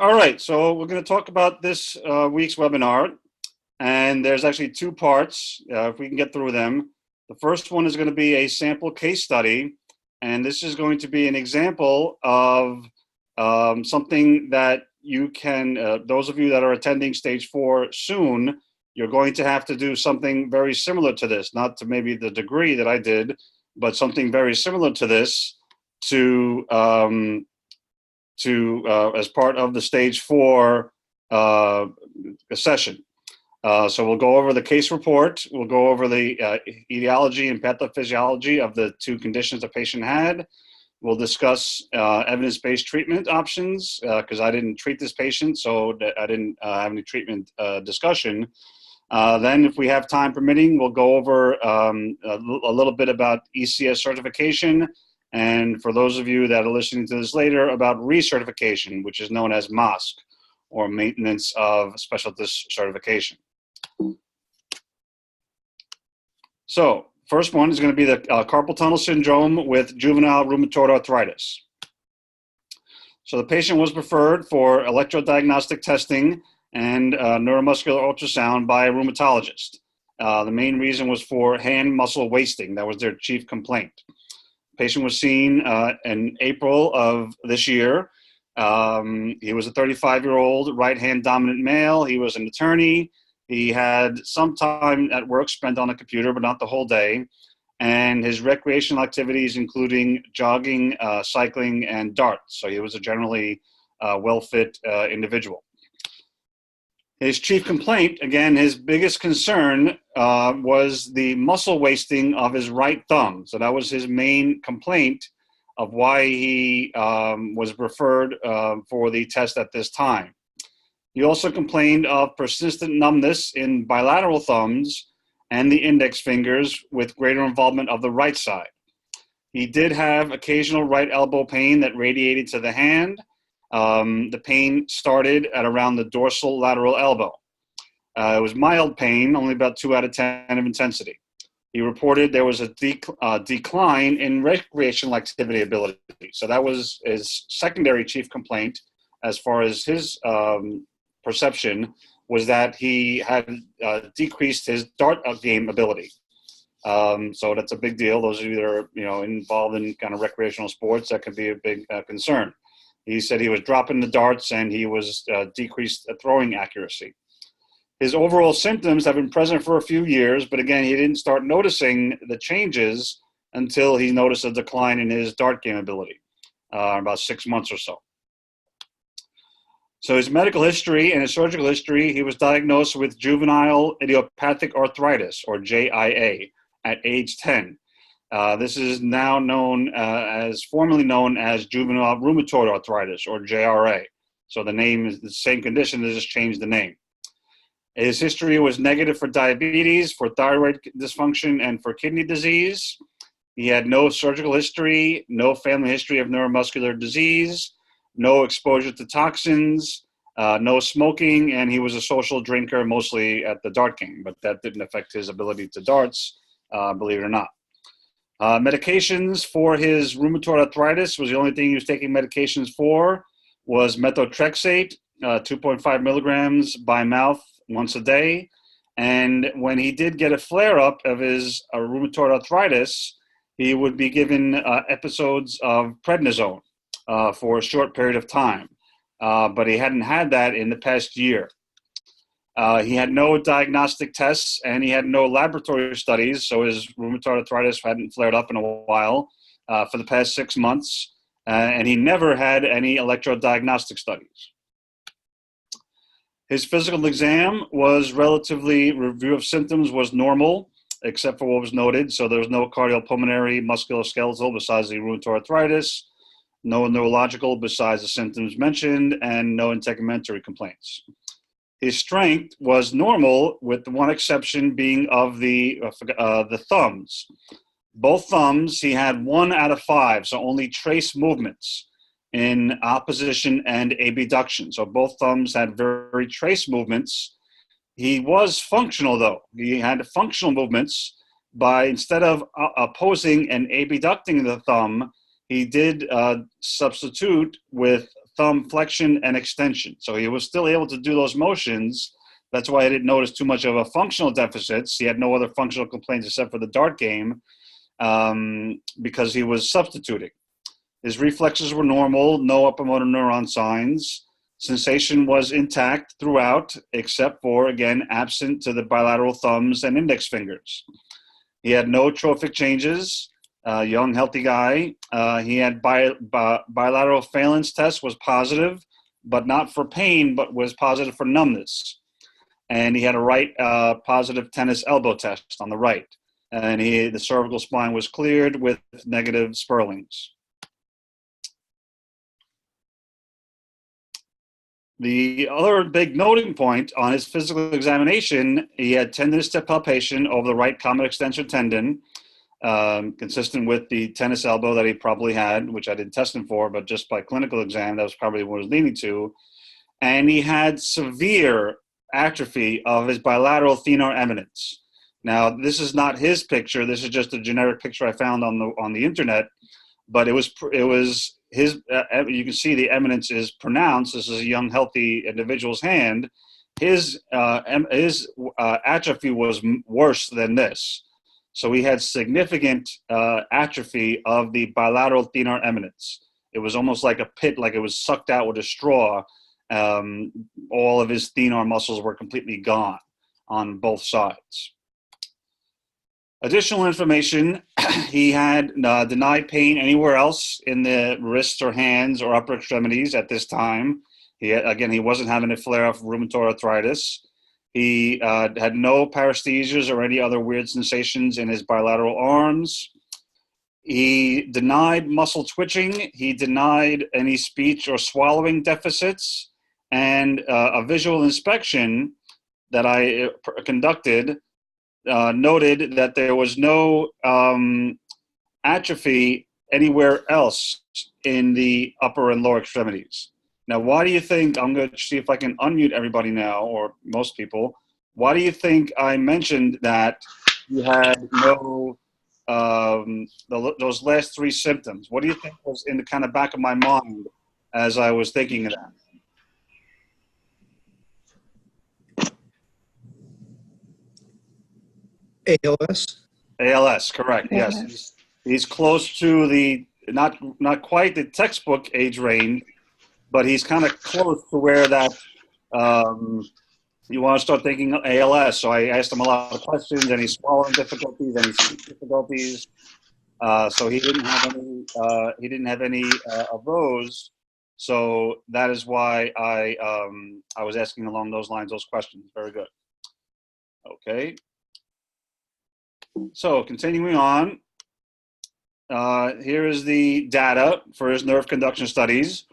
All right, so we're going to talk about this week's webinar, and there's actually two parts, if we can get through them. The first one is going to be a sample case study, and this is going to be an example of something that you can, those of you that are attending stage 4 soon, you're going to have to do something very similar to this, not to maybe the degree that I did, but something very similar to this to as part of the stage 4 session. So we'll go over the case report. We'll go over the etiology and pathophysiology of the two conditions the patient had. We'll discuss evidence-based treatment options because I didn't treat this patient, so I didn't have any treatment discussion. Then, if we have time permitting, we'll go over a little bit about ECS certification, and for those of you that are listening to this later, about recertification, which is known as MOSC, or Maintenance of Specialist Certification. So, first one is going to be the carpal tunnel syndrome with juvenile rheumatoid arthritis. So the patient was referred for electrodiagnostic testing and neuromuscular ultrasound by a rheumatologist. The main reason was for hand muscle wasting. That was their chief complaint. The patient was seen in April of this year. He was a 35-year-old right-hand dominant male. He was an attorney. He had some time at work spent on a computer, but not the whole day. And his recreational activities, including jogging, cycling, and darts. So he was a generally well-fit individual. His chief complaint, again, his biggest concern was the muscle wasting of his right thumb. So that was his main complaint of why he was referred for the test at this time. He also complained of persistent numbness in bilateral thumbs and the index fingers with greater involvement of the right side. He did have occasional right elbow pain that radiated to the hand. The pain started at around the dorsal lateral elbow. It was mild pain, only about 2 out of 10 of intensity. He reported there was a decline in recreational activity ability. So that was his secondary chief complaint as far as his perception, was that he had decreased his dart game ability. So that's a big deal. Those of you that are involved in kind of recreational sports, that could be a big concern. He said he was dropping the darts and he was decreased throwing accuracy. His overall symptoms have been present for a few years, but again, he didn't start noticing the changes until he noticed a decline in his dart game ability, about 6 months or so. So his medical history and his surgical history, he was diagnosed with juvenile idiopathic arthritis, or JIA, at age 10. This is now formerly known as juvenile rheumatoid arthritis, or JRA. So the name is the same condition, they just changed the name. His history was negative for diabetes, for thyroid dysfunction, and for kidney disease. He had no surgical history, no family history of neuromuscular disease, no exposure to toxins, no smoking, and he was a social drinker mostly at the dart game, but that didn't affect his ability to darts, believe it or not. Medications for his rheumatoid arthritis was the only thing he was taking medications for was methotrexate, 2.5 milligrams by mouth once a day. And when he did get a flare-up of his rheumatoid arthritis, he would be given episodes of prednisone for a short period of time. But he hadn't had that in the past year. He had no diagnostic tests and he had no laboratory studies, so his rheumatoid arthritis hadn't flared up in a while for the past 6 months, and he never had any electrodiagnostic studies. His physical exam was review of symptoms was normal, except for what was noted. So there was no cardiopulmonary musculoskeletal besides the rheumatoid arthritis, no neurological besides the symptoms mentioned, and no integumentary complaints. His strength was normal, with the one exception being of the thumbs. Both thumbs, he had 1 out of 5, so only trace movements in opposition and abduction. So both thumbs had very trace movements. He was functional, though. He had functional movements by, instead of opposing and abducting the thumb, he did substitute with thumb flexion and extension. So he was still able to do those motions. That's why I didn't notice too much of a functional deficits. He had no other functional complaints except for the dart game, because he was substituting. His reflexes were normal, no upper motor neuron signs. Sensation was intact throughout, except for, again, absent to the bilateral thumbs and index fingers. He had no trophic changes, young, healthy guy. He had bilateral phalanx test was positive, but not for pain, but was positive for numbness. And he had a right positive tennis elbow test on the right. And the cervical spine was cleared with negative Sperlings. The other big noting point on his physical examination, he had tendinous tip palpation over the right common extensor tendon, consistent with the tennis elbow that he probably had, which I didn't test him for, but just by clinical exam, that was probably what it was leaning to. And he had severe atrophy of his bilateral thenar eminence. Now, this is not his picture. This is just a generic picture I found on the internet, but it was his. You can see the eminence is pronounced. This is a young, healthy individual's hand. His atrophy was worse than this. So he had significant atrophy of the bilateral thenar eminence. It was almost like a pit, like it was sucked out with a straw. All of his thenar muscles were completely gone on both sides. Additional information, he had denied pain anywhere else in the wrists or hands or upper extremities at this time. He wasn't having a flare of rheumatoid arthritis. He had no paresthesias or any other weird sensations in his bilateral arms. He denied muscle twitching. He denied any speech or swallowing deficits. And a visual inspection that I conducted noted that there was no atrophy anywhere else in the upper and lower extremities. Now, why do you think, I'm going to see if I can unmute everybody now, or most people, why do you think I mentioned that you had no, those last three symptoms? What do you think was in the kind of back of my mind as I was thinking of that? ALS? ALS, correct. Yes, he's close to the not quite the textbook age range, but he's kind of close to where that you want to start thinking ALS. So I asked him a lot of questions, any swallowing difficulties, any speech difficulties. So he didn't have any of those. So that is why I was asking along those lines those questions. Very good. Okay. So continuing on, here is the data for his nerve conduction studies.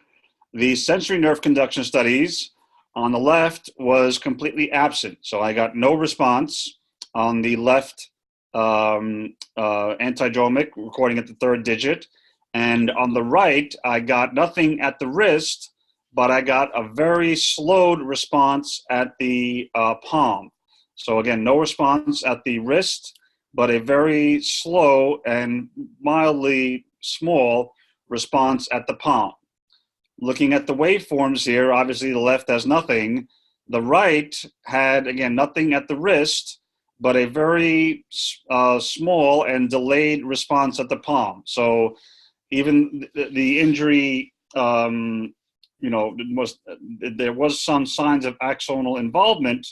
The sensory nerve conduction studies on the left was completely absent. So I got no response on the left antidromic, recording at the third digit. And on the right, I got nothing at the wrist, but I got a very slowed response at the palm. So again, no response at the wrist, but a very slow and mildly small response at the palm. Looking at the waveforms here, obviously the left has nothing. The right had, again, nothing at the wrist, but a very small and delayed response at the palm. So even the injury, there was some signs of axonal involvement,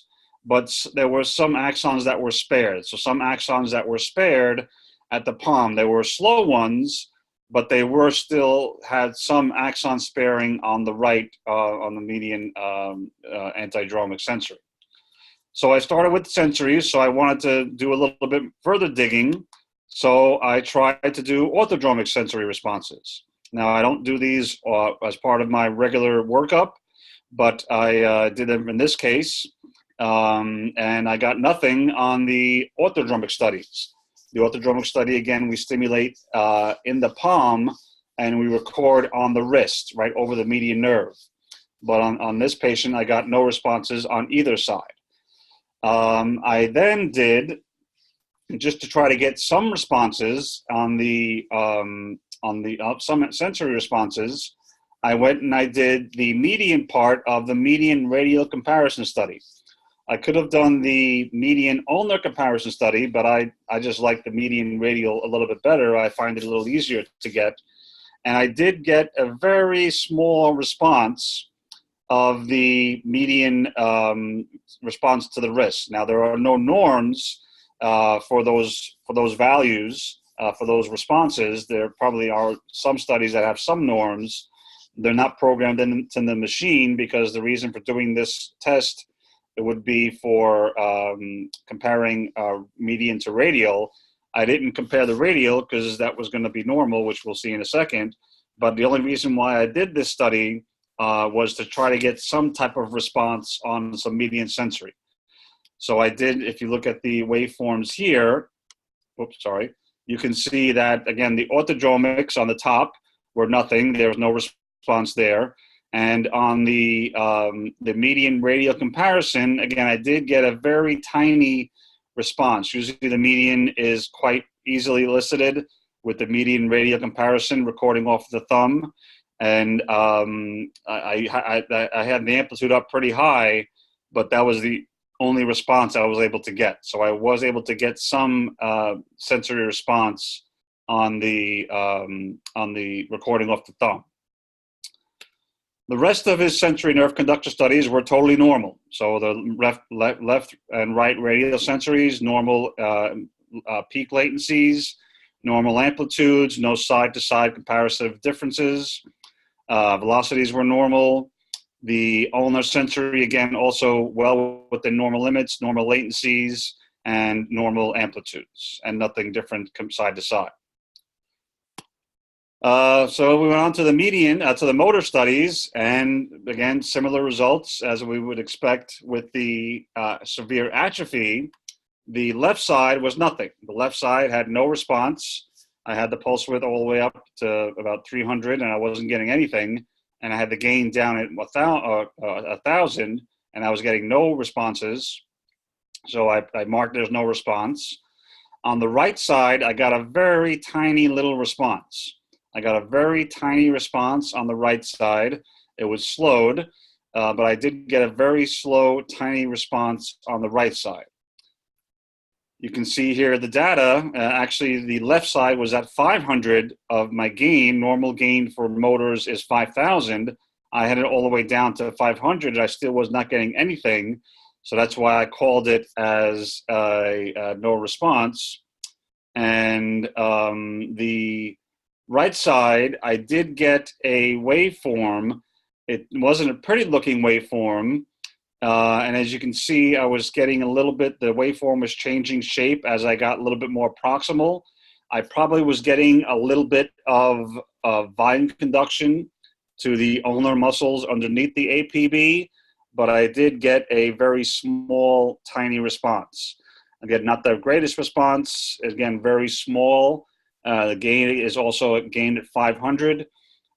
but there were some axons that were spared. So some axons that were spared at the palm, they were slow ones, but they were still had some axon sparing on the right, on the median antidromic sensory. So I started with the sensories, so I wanted to do a little bit further digging. So I tried to do orthodromic sensory responses. Now, I don't do these as part of my regular workup, but I did them in this case. And I got nothing on the orthodromic studies. The orthodromic study, again, we stimulate in the palm and we record on the wrist, right over the median nerve. But on this patient, I got no responses on either side. I then did, just to try to get some responses on the some sensory responses, I went and I did the median part of the median radial comparison study. I could have done the median ulnar comparison study, but I just like the median radial a little bit better. I find it a little easier to get. And I did get a very small response of the median response to the risk. Now, there are no norms for those values, for those responses. There probably are some studies that have some norms. They're not programmed into the machine, because the reason for doing this test, it would be for comparing median to radial. I didn't compare the radial because that was going to be normal, which we'll see in a second. But the only reason why I did this study was to try to get some type of response on some median sensory. So I did, if you look at the waveforms here, you can see that, again, the orthodromics on the top were nothing. There was no response there. And on the median radial comparison, again, I did get a very tiny response. Usually the median is quite easily elicited with the median radial comparison recording off the thumb. And I had the amplitude up pretty high, but that was the only response I was able to get. So I was able to get some sensory response on the recording off the thumb. The rest of his sensory nerve conductor studies were totally normal. So the left and right radial sensories, normal peak latencies, normal amplitudes, no side-to-side comparative differences. Velocities were normal. The ulnar sensory, again, also well within normal limits, normal latencies, and normal amplitudes, and nothing different side to side. So we went on to the median, to the motor studies, and again, similar results as we would expect with the severe atrophy. The left side was nothing. The left side had no response. I had the pulse width all the way up to about 300, and I wasn't getting anything. And I had the gain down at 1,000, and I was getting no responses. So I marked there's no response. On the right side, I got a very tiny little response. I got a very tiny response on the right side. It was slowed, but I did get a very slow, tiny response on the right side. You can see here the data. Actually, the left side was at 500 of my gain. Normal gain for motors is 5,000. I had it all the way down to 500. I still was not getting anything. So that's why I called it as no response. And the right side, I did get a waveform. It wasn't a pretty looking waveform. And as you can see, I was getting a little bit, the waveform was changing shape as I got a little bit more proximal. I probably was getting a little bit of volume conduction to the ulnar muscles underneath the APB, but I did get a very small, tiny response. Again, not the greatest response, again, very small. The gain is also gained at 500,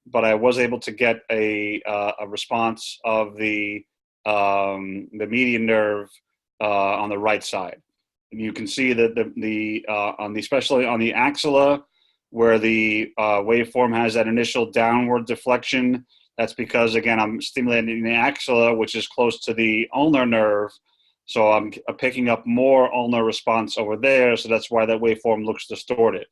but I was able to get a response of the median nerve on the right side. And you can see that especially on the axilla, where the waveform has that initial downward deflection. That's because, again, I'm stimulating the axilla, which is close to the ulnar nerve. So I'm picking up more ulnar response over there. So that's why that waveform looks distorted.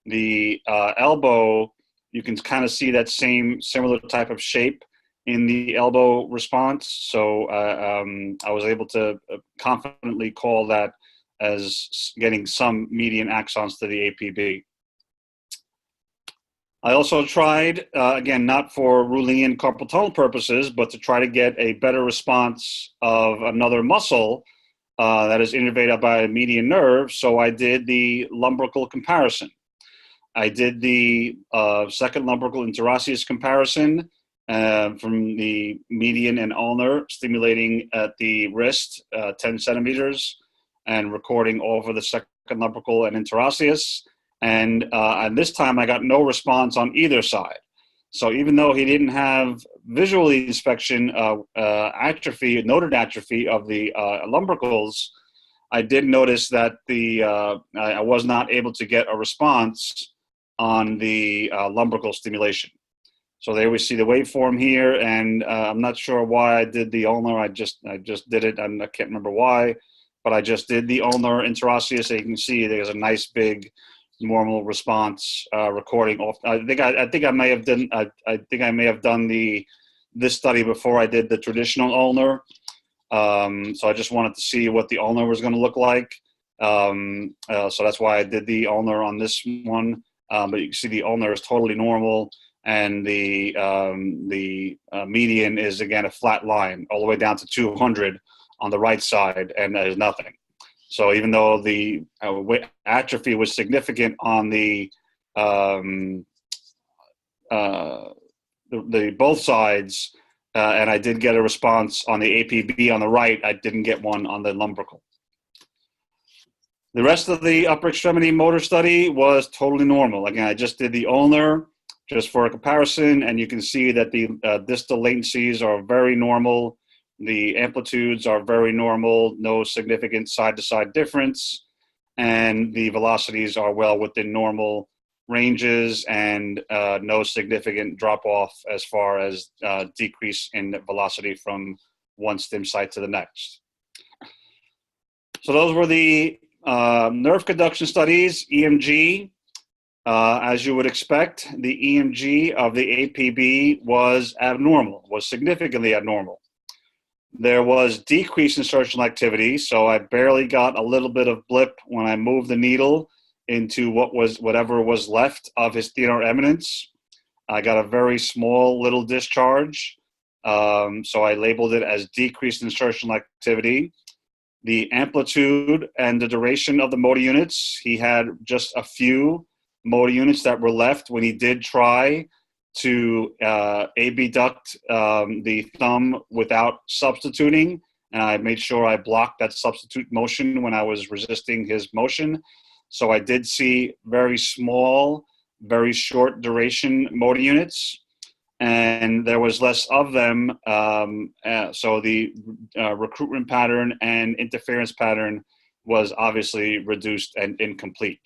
The elbow, you can kind of see that similar type of shape in the elbow response. So I was able to confidently call that as getting some median axons to the APB. I also tried, again, not for Ruhlian carpal tunnel purposes, but to try to get a better response of another muscle that is innervated by a median nerve. So I did the lumbrical comparison. I did the second lumbrical interosseous comparison from the median and ulnar, stimulating at the wrist 10 centimeters and recording over the second lumbrical and interosseous. And this time I got no response on either side. So even though he didn't have visual inspection atrophy, noted atrophy of the lumbricals, I did notice that I was not able to get a response on the lumbrical stimulation. So there we see the waveform here, and I'm not sure why I did the ulnar. I just did it. I can't remember why, but I just did the ulnar interosseous. So you can see there's a nice big normal response recording off. I think I may have done. I think I may have done this study before I did the traditional ulnar. So I just wanted to see what the ulnar was going to look like. So that's why I did the ulnar on this one. But you can see the ulnar is totally normal, and the median is again a flat line all the way down to 200 on the right side, and there's nothing. So even though the atrophy was significant on the both sides, and I did get a response on the APB on the right, I didn't get one on the lumbrical. The rest of the upper extremity motor study was totally normal. Again, I just did the ulnar just for a comparison, and you can see that the distal latencies are very normal. The amplitudes are very normal, no significant side-to-side difference, and the velocities are well within normal ranges, and no significant drop-off as far as decrease in velocity from one stim site to the next. So those were the nerve conduction studies, EMG. As you would expect, the EMG of the APB was abnormal, was significantly abnormal. There was decreased insertional activity, so I barely got a little bit of blip when I moved the needle into whatever was left of his thenar eminence. I got a very small little discharge, so I labeled it as decreased insertional activity. The amplitude and the duration of the motor units, he had just a few motor units that were left when he did try to abduct the thumb without substituting, and I made sure I blocked that substitute motion when I was resisting his motion. So I did see very small, very short duration motor units, and there was less of them. So the recruitment pattern and interference pattern was obviously reduced and incomplete.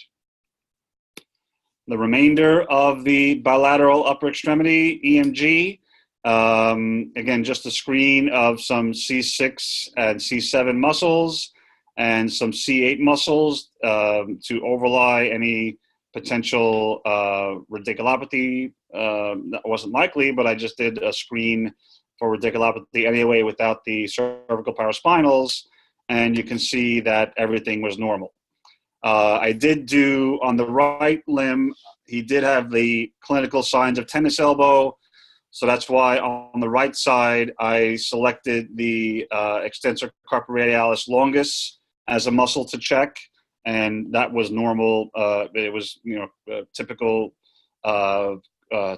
The remainder of the bilateral upper extremity EMG, again, just a screen of some C6 and C7 muscles and some C8 muscles to overlie any potential radiculopathy. That wasn't likely, but I just did a screen for radiculopathy anyway without the cervical paraspinals, and you can see that everything was normal. I did do on the right limb, he did have the clinical signs of tennis elbow. So that's why on the right side, I selected the extensor carpi radialis longus as a muscle to check. And that was normal. It was, typical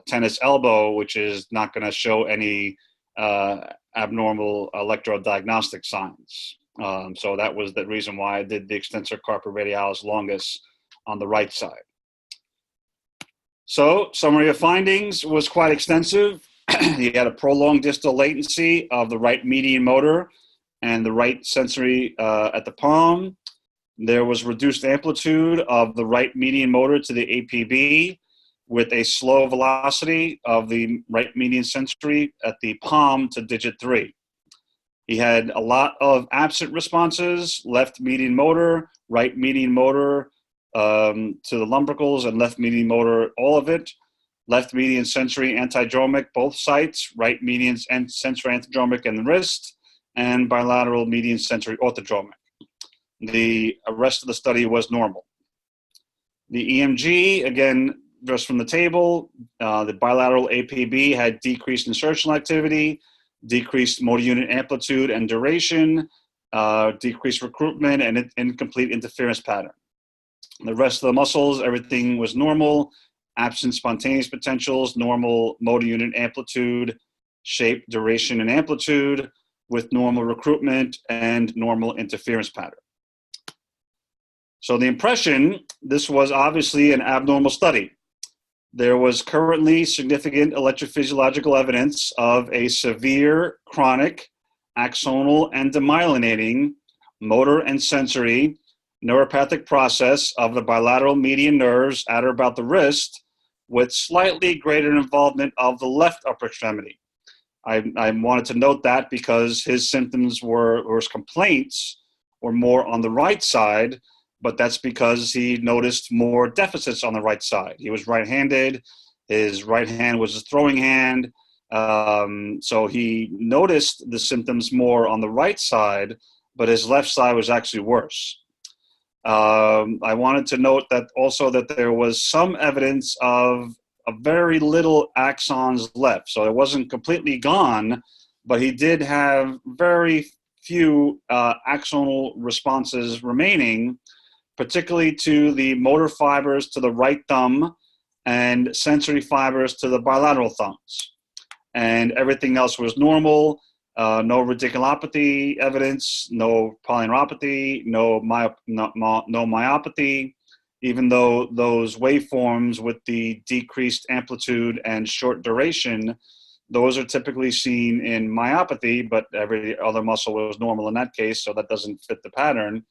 tennis elbow, which is not going to show any abnormal electrodiagnostic signs. So that was the reason why I did the extensor carpi radialis longus on the right side. So summary of findings was quite extensive. He had a prolonged distal latency of the right median motor and the right sensory at the palm. There was reduced amplitude of the right median motor to the APB with a slow velocity of the right median sensory at the palm to digit 3. He had a lot of absent responses, left median motor, right median motor to the lumbricals, and left median motor, all of it. Left median sensory antidromic, both sites, right median and sensory antidromic in the wrist, and bilateral median sensory orthodromic. The rest of the study was normal. The EMG, again, just from the table, the bilateral APB had decreased insertional activity, decreased motor unit amplitude and duration, decreased recruitment, and incomplete interference pattern. The rest of the muscles, everything was normal, absent spontaneous potentials, normal motor unit amplitude, shape, duration, and amplitude, with normal recruitment and normal interference pattern. So the impression, this was obviously an abnormal study. There was currently significant electrophysiological evidence of a severe chronic axonal and demyelinating motor and sensory neuropathic process of the bilateral median nerves at or about the wrist with slightly greater involvement of the left upper extremity. I wanted to note that because his symptoms or his complaints were more on the right side, but that's because he noticed more deficits on the right side. He was right-handed. His right hand was his throwing hand. So he noticed the symptoms more on the right side, but his left side was actually worse. I wanted to note that also that there was some evidence of a very little axons left. So it wasn't completely gone, but he did have very few axonal responses remaining, particularly to the motor fibers to the right thumb and sensory fibers to the bilateral thumbs. And everything else was normal. No radiculopathy evidence, no polyneuropathy, no myopathy, even though those waveforms with the decreased amplitude and short duration, those are typically seen in myopathy, but every other muscle was normal in that case, so that doesn't fit the pattern.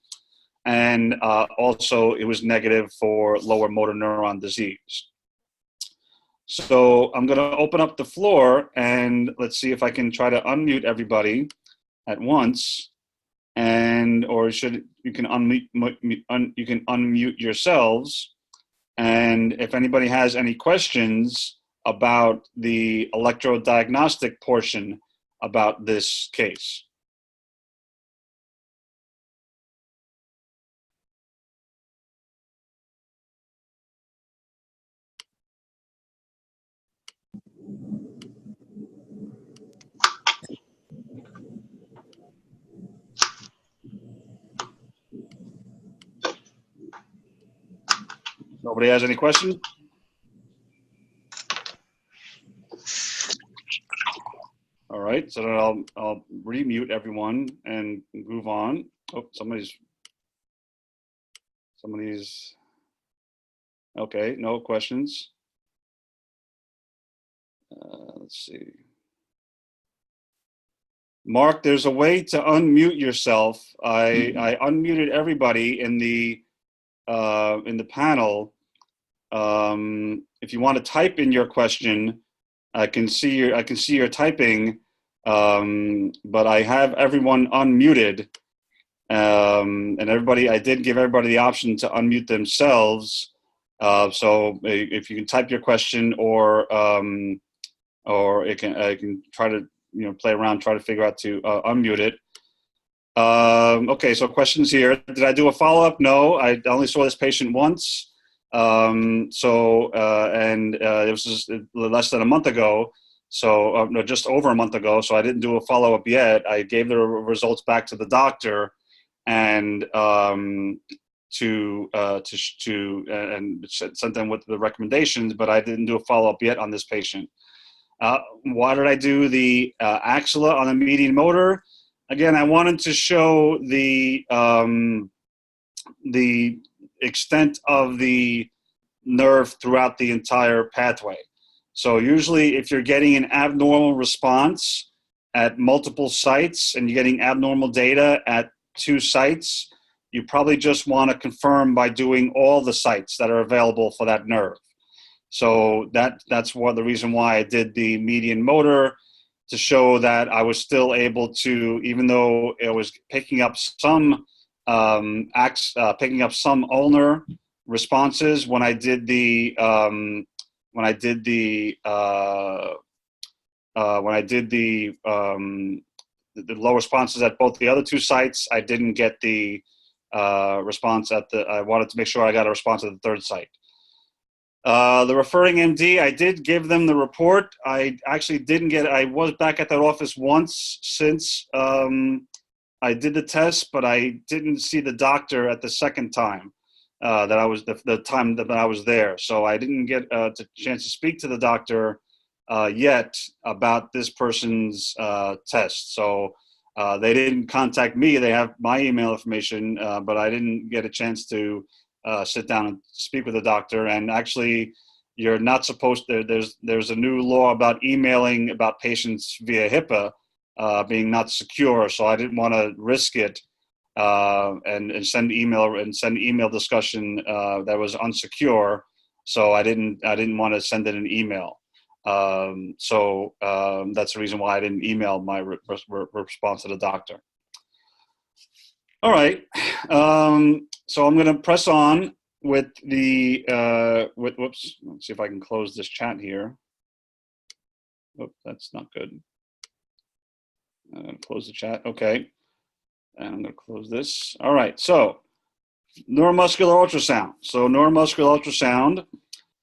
And also it was negative for lower motor neuron disease. So I'm going to open up the floor and let's see if I can try to unmute everybody at once, and or you can unmute yourselves. And if anybody has any questions about the electrodiagnostic portion about this case. Nobody has any questions? All right, so then I'll remute everyone and move on. Oh, somebody's okay. No questions. Let's see. Mark, there's a way to unmute yourself. I unmuted everybody in the panel. If you want to type in your question, I can see your typing, but I have everyone unmuted, and everybody. I did give everybody the option to unmute themselves. So if you can type your question, or I can try to play around, try to figure out to unmute it. Okay, so questions here. Did I do a follow-up? No, I only saw this patient once. It was just less than a month ago. So no, just over a month ago. So I didn't do a follow-up yet. I gave the results back to the doctor and sent them with the recommendations, but I didn't do a follow-up yet on this patient. Why did I do the axilla on the median motor? Again, I wanted to show the extent of the nerve throughout the entire pathway. So usually if you're getting an abnormal response at multiple sites and you're getting abnormal data at 2 sites, you probably just want to confirm by doing all the sites that are available for that nerve. So that's the reason why I did the median motor, to show that I was still able to, even though it was picking up some ulnar responses when I did the low responses at both the other 2 sites. I didn't get the response I wanted to make sure I got a response at the 3rd site. The referring MD, I did give them the report. I actually didn't get it. I was back at that office once since I did the test, but I didn't see the doctor at the second time that I was the time that I was there. So I didn't get a chance to speak to the doctor yet about this person's test. So they didn't contact me. They have my email information, but I didn't get a chance to sit down and speak with the doctor. And actually, you're not supposed to. There's a new law about emailing about patients via HIPAA being not secure. So I didn't want to risk it and send email discussion that was unsecure. So I didn't want to send it an email. That's the reason why I didn't email my response to the doctor. All right. So I'm going to press on with the, whoops, let's see if I can close this chat here. Oh, that's not good. I'm going to close the chat. Okay. And I'm going to close this. All right. So neuromuscular ultrasound. So neuromuscular ultrasound,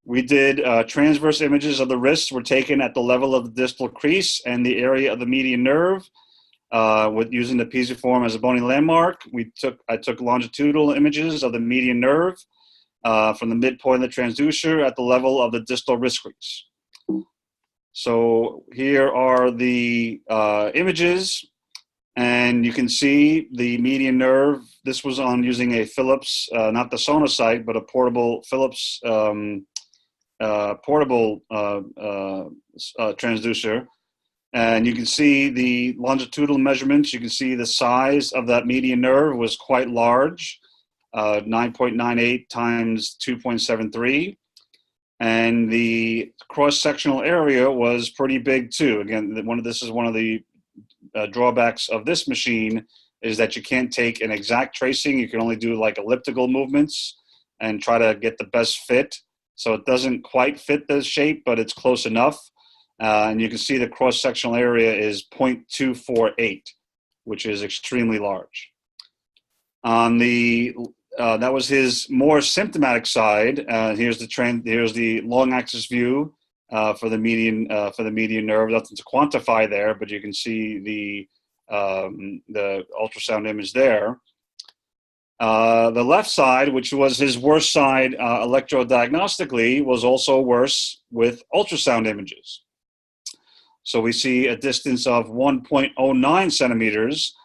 we did transverse images of the wrists were taken at the level of the distal crease and the area of the median nerve. With using the pisiform as a bony landmark, I took longitudinal images of the median nerve from the midpoint of the transducer at the level of the distal wrist crease. So here are the images, and you can see the median nerve. This was on using a Philips, not the Sonosite, but a portable Philips transducer. And you can see the longitudinal measurements. You can see the size of that median nerve was quite large, 9.98 times 2.73. And the cross-sectional area was pretty big too. Again, this is one of the drawbacks of this machine, is that you can't take an exact tracing. You can only do like elliptical movements and try to get the best fit. So it doesn't quite fit the shape, but it's close enough. And you can see the cross-sectional area is 0.248, which is extremely large. On the that was his more symptomatic side. Here's the long-axis view for the median nerve. Nothing to quantify there, but you can see the ultrasound image there. The left side, which was his worst side electrodiagnostically, was also worse with ultrasound images. So we see a distance of 1.09 centimeters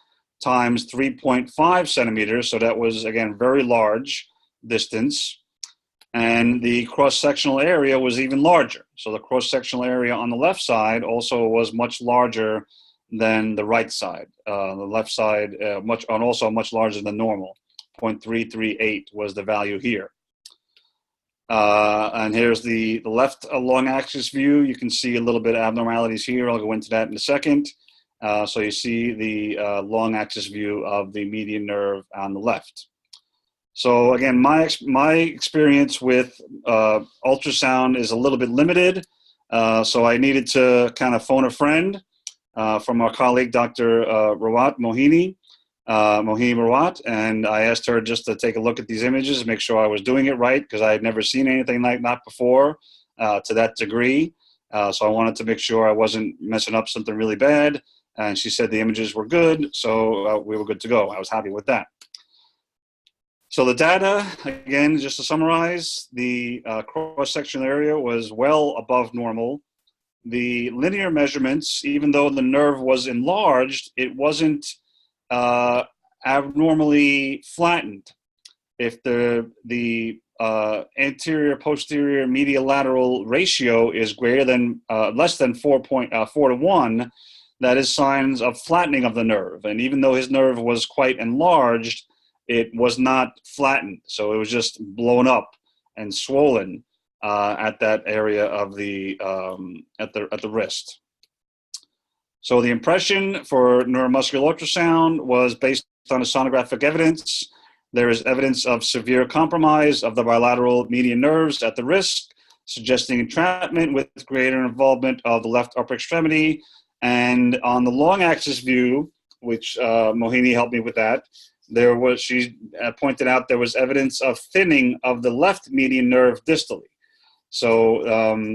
times 3.5 centimeters. So that was, again, very large distance. And the cross-sectional area was even larger. So the cross-sectional area on the left side also was much larger than the right side. The left side also much larger than normal. 0.338 was the value here. And here's the left long axis view. You can see a little bit of abnormalities here. I'll go into that in a second. So you see the long axis view of the median nerve on the left. So again, my experience with ultrasound is a little bit limited. So I needed to kind of phone a friend from our colleague, Dr. Mohini Rawat, and I asked her just to take a look at these images and make sure I was doing it right, because I had never seen anything like that before to that degree. So I wanted to make sure I wasn't messing up something really bad. And she said the images were good, so we were good to go. I was happy with that. So the data, again, just to summarize, the cross-sectional area was well above normal. The linear measurements, even though the nerve was enlarged, it wasn't abnormally flattened. If the anterior posterior medial lateral ratio is greater than less than 4 to 1, that is signs of flattening of the nerve. And even though his nerve was quite enlarged, it was not flattened. So it was just blown up and swollen at that area of the at the wrist. So the impression for neuromuscular ultrasound was based on a sonographic evidence. There is evidence of severe compromise of the bilateral median nerves at the wrist, suggesting entrapment with greater involvement of the left upper extremity. And on the long axis view, which Mohini helped me with that, she pointed out there was evidence of thinning of the left median nerve distally. So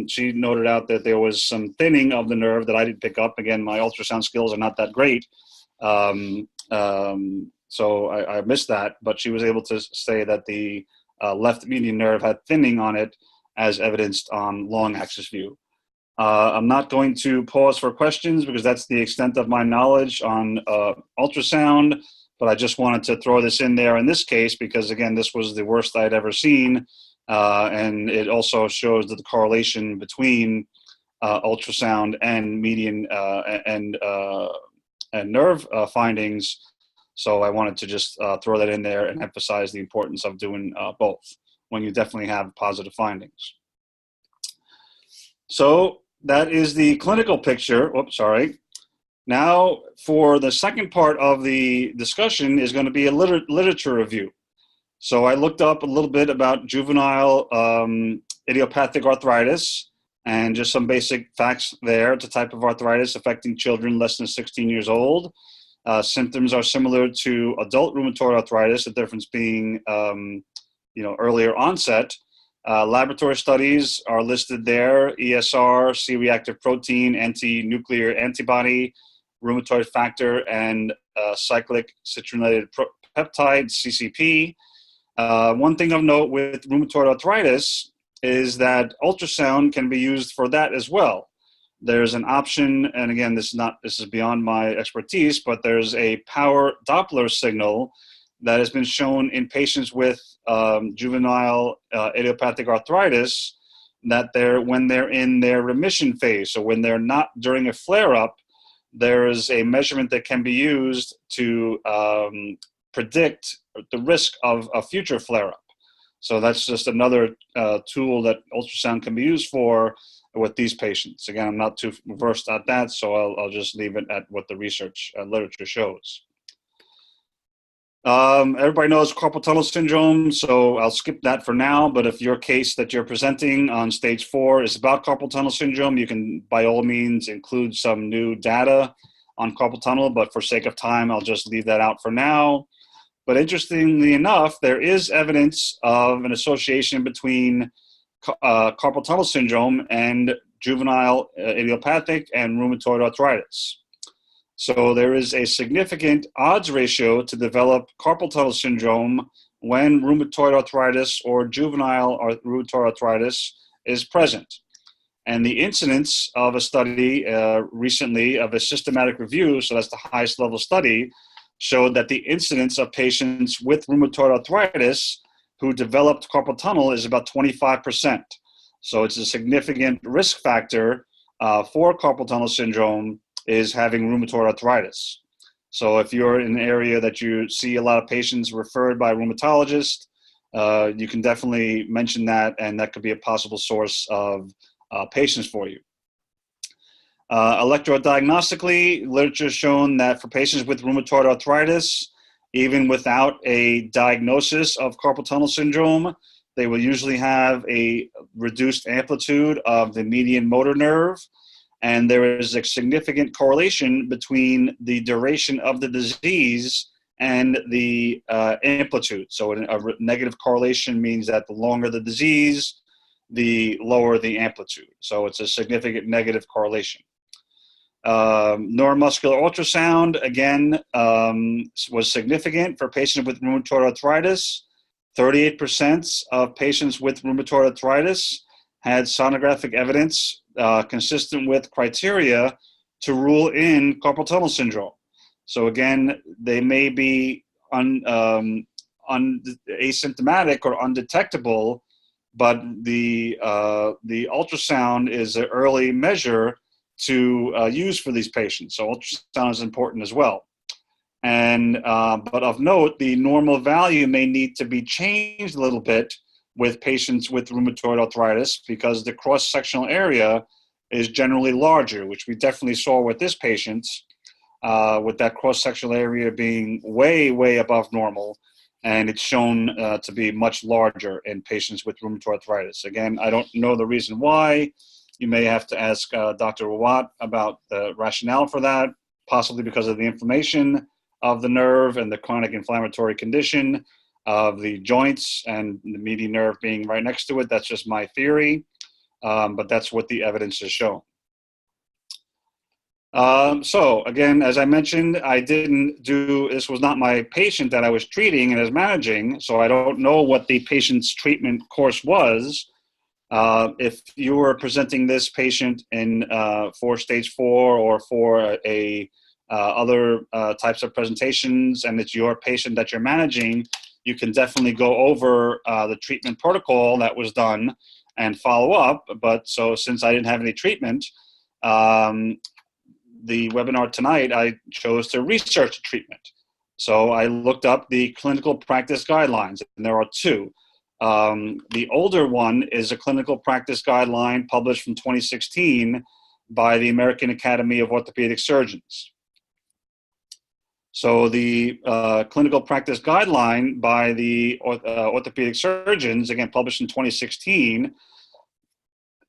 she noted out that there was some thinning of the nerve that I didn't pick up. Again, my ultrasound skills are not that great. So I missed that, but she was able to say that the left median nerve had thinning on it as evidenced on long axis view. I'm not going to pause for questions because that's the extent of my knowledge on ultrasound, but I just wanted to throw this in there in this case because, again, this was the worst I'd ever seen. And it also shows that the correlation between ultrasound and median and nerve findings. So I wanted to just throw that in there and emphasize the importance of doing both. when you definitely have positive findings. So that is the clinical picture. Oops, sorry. Now, for the second part of the discussion is going to be a literature review. So I looked up a little bit about juvenile idiopathic arthritis and just some basic facts there. It's a type of arthritis affecting children less than 16 years old. Symptoms are similar to adult rheumatoid arthritis, the difference being earlier onset. Laboratory studies are listed there: ESR, C-reactive protein, anti-nuclear antibody, rheumatoid factor, and cyclic citrullinated peptide, CCP. One thing of note with rheumatoid arthritis is that ultrasound can be used for that as well. There's an option, and again, this is beyond my expertise, but there's a power Doppler signal that has been shown in patients with juvenile idiopathic arthritis, that when they're in their remission phase, so when they're not during a flare-up, there is a measurement that can be used to predict the risk of a future flare-up. So that's just another tool that ultrasound can be used for with these patients. Again, I'm not too versed at that, so I'll just leave it at what the research literature shows. Everybody knows carpal tunnel syndrome, so I'll skip that for now. But if your case that you're presenting on stage 4 is about carpal tunnel syndrome, you can by all means include some new data on carpal tunnel, but for sake of time, I'll just leave that out for now. But interestingly enough, there is evidence of an association between carpal tunnel syndrome and juvenile idiopathic and rheumatoid arthritis. So there is a significant odds ratio to develop carpal tunnel syndrome when rheumatoid arthritis or juvenile rheumatoid arthritis is present. And the incidence of a study recently of a systematic review, so that's the highest level study, showed that the incidence of patients with rheumatoid arthritis who developed carpal tunnel is about 25%. So it's a significant risk factor for carpal tunnel syndrome is having rheumatoid arthritis. So if you're in an area that you see a lot of patients referred by a rheumatologist, you can definitely mention that, and that could be a possible source of patients for you. Electrodiagnostically, literature has shown that for patients with rheumatoid arthritis, even without a diagnosis of carpal tunnel syndrome, they will usually have a reduced amplitude of the median motor nerve, and there is a significant correlation between the duration of the disease and the amplitude. So a negative correlation means that the longer the disease, the lower the amplitude. So it's a significant negative correlation. Neuromuscular ultrasound, again, was significant for patients with rheumatoid arthritis. 38% of patients with rheumatoid arthritis had sonographic evidence consistent with criteria to rule in carpal tunnel syndrome. So again, they may be asymptomatic or undetectable, but the ultrasound is an early measure to use for these patients. So ultrasound is important as well. And but of note, the normal value may need to be changed a little bit with patients with rheumatoid arthritis because the cross-sectional area is generally larger, which we definitely saw with this patient, with that cross-sectional area being way, way above normal. And it's shown to be much larger in patients with rheumatoid arthritis. Again, I don't know the reason why. You may have to ask Dr. Rawat about the rationale for that, possibly because of the inflammation of the nerve and the chronic inflammatory condition of the joints and the median nerve being right next to it. That's just my theory, but that's what the evidence has shown. So again, as I mentioned, this was not my patient that I was treating and as managing, so I don't know what the patient's treatment course was. If you were presenting this patient in for stage 4 or for other types of presentations, and it's your patient that you're managing, you can definitely go over the treatment protocol that was done and follow up. But so since I didn't have any treatment, the webinar tonight, I chose to research the treatment. So I looked up the clinical practice guidelines, and there are 2. The older one is a clinical practice guideline published from 2016 by the American Academy of Orthopedic Surgeons. So the clinical practice guideline by the orthopedic surgeons, again published in 2016,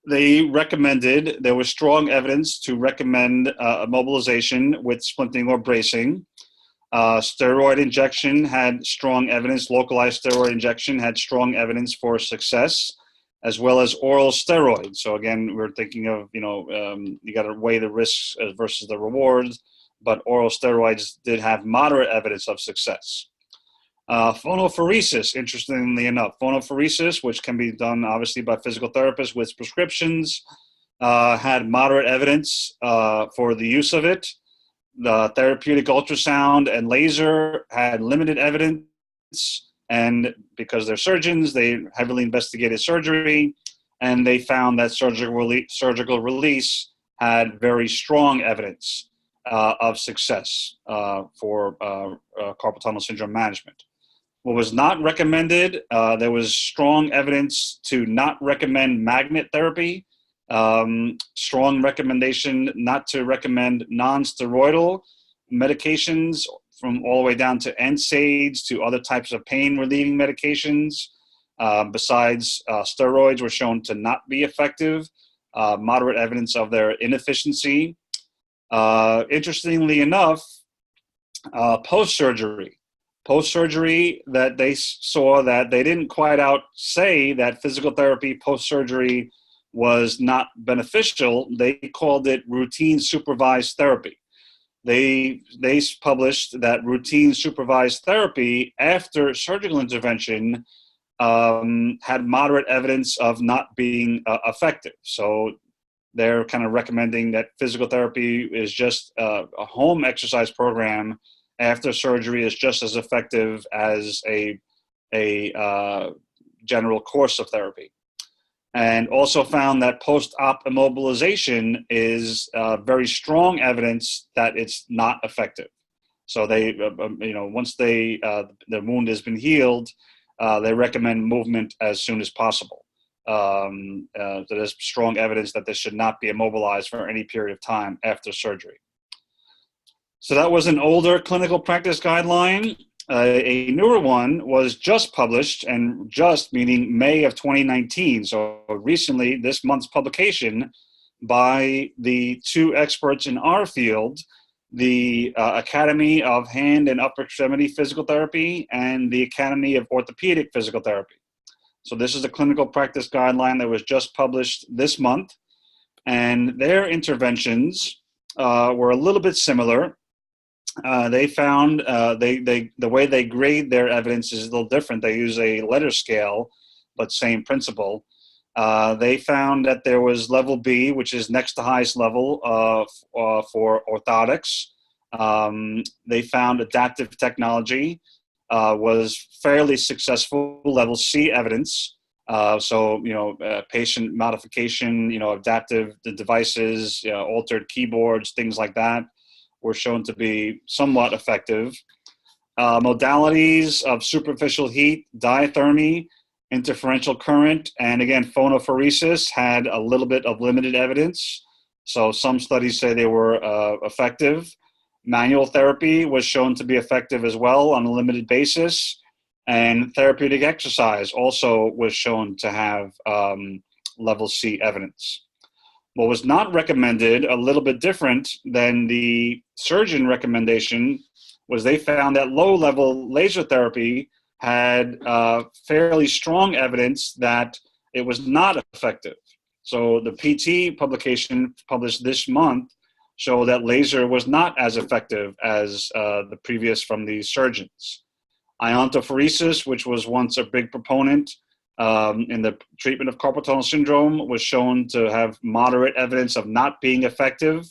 they recommended, there was strong evidence to recommend immobilization with splinting or bracing. Steroid injection had strong evidence, localized steroid injection had strong evidence for success, as well as oral steroids. So again, we're thinking of, you got to weigh the risks versus the rewards, but oral steroids did have moderate evidence of success. Phonophoresis, interestingly enough, phonophoresis, which can be done obviously by physical therapists with prescriptions, had moderate evidence for the use of it. The therapeutic ultrasound and laser had limited evidence, and because they're surgeons, they heavily investigated surgery, and they found that surgical release had very strong evidence of success for carpal tunnel syndrome management. What was not recommended, there was strong evidence to not recommend magnet therapy, strong recommendation not to recommend non-steroidal medications from all the way down to NSAIDs to other types of pain relieving medications. Besides, steroids were shown to not be effective, moderate evidence of their inefficiency. Interestingly enough, post-surgery that they saw that they didn't quite out say that physical therapy post-surgery was not beneficial. They called it routine supervised therapy. They published that routine supervised therapy after surgical intervention had moderate evidence of not being effective. So they're kind of recommending that physical therapy is just a home exercise program after surgery is just as effective as a general course of therapy. And also found that post-op immobilization is very strong evidence that it's not effective. So they, once the wound has been healed, they recommend movement as soon as possible. There's strong evidence that this should not be immobilized for any period of time after surgery. So that was an older clinical practice guideline. A newer one was just published, and just meaning May of 2019. So recently, this month's publication by the two experts in our field, the Academy of Hand and Upper Extremity Physical Therapy and the Academy of Orthopedic Physical Therapy. So this is a clinical practice guideline that was just published this month, and their interventions were a little bit similar. They found the way they grade their evidence is a little different. They use a letter scale, but same principle. They found that there was level B, which is next to highest level for orthotics. They found adaptive technology was fairly successful, level C evidence. Patient modification, adaptive devices, altered keyboards, things like that were shown to be somewhat effective. Modalities of superficial heat, diathermy, interferential current, and again, phonophoresis had a little bit of limited evidence. So some studies say they were effective. Manual therapy was shown to be effective as well on a limited basis. And therapeutic exercise also was shown to have level C evidence. What was not recommended, a little bit different than the surgeon recommendation, was they found that low-level laser therapy had fairly strong evidence that it was not effective. So the PT publication published this month showed that laser was not as effective as the previous from the surgeons. Iontophoresis, which was once a big proponent in the treatment of carpal tunnel syndrome, was shown to have moderate evidence of not being effective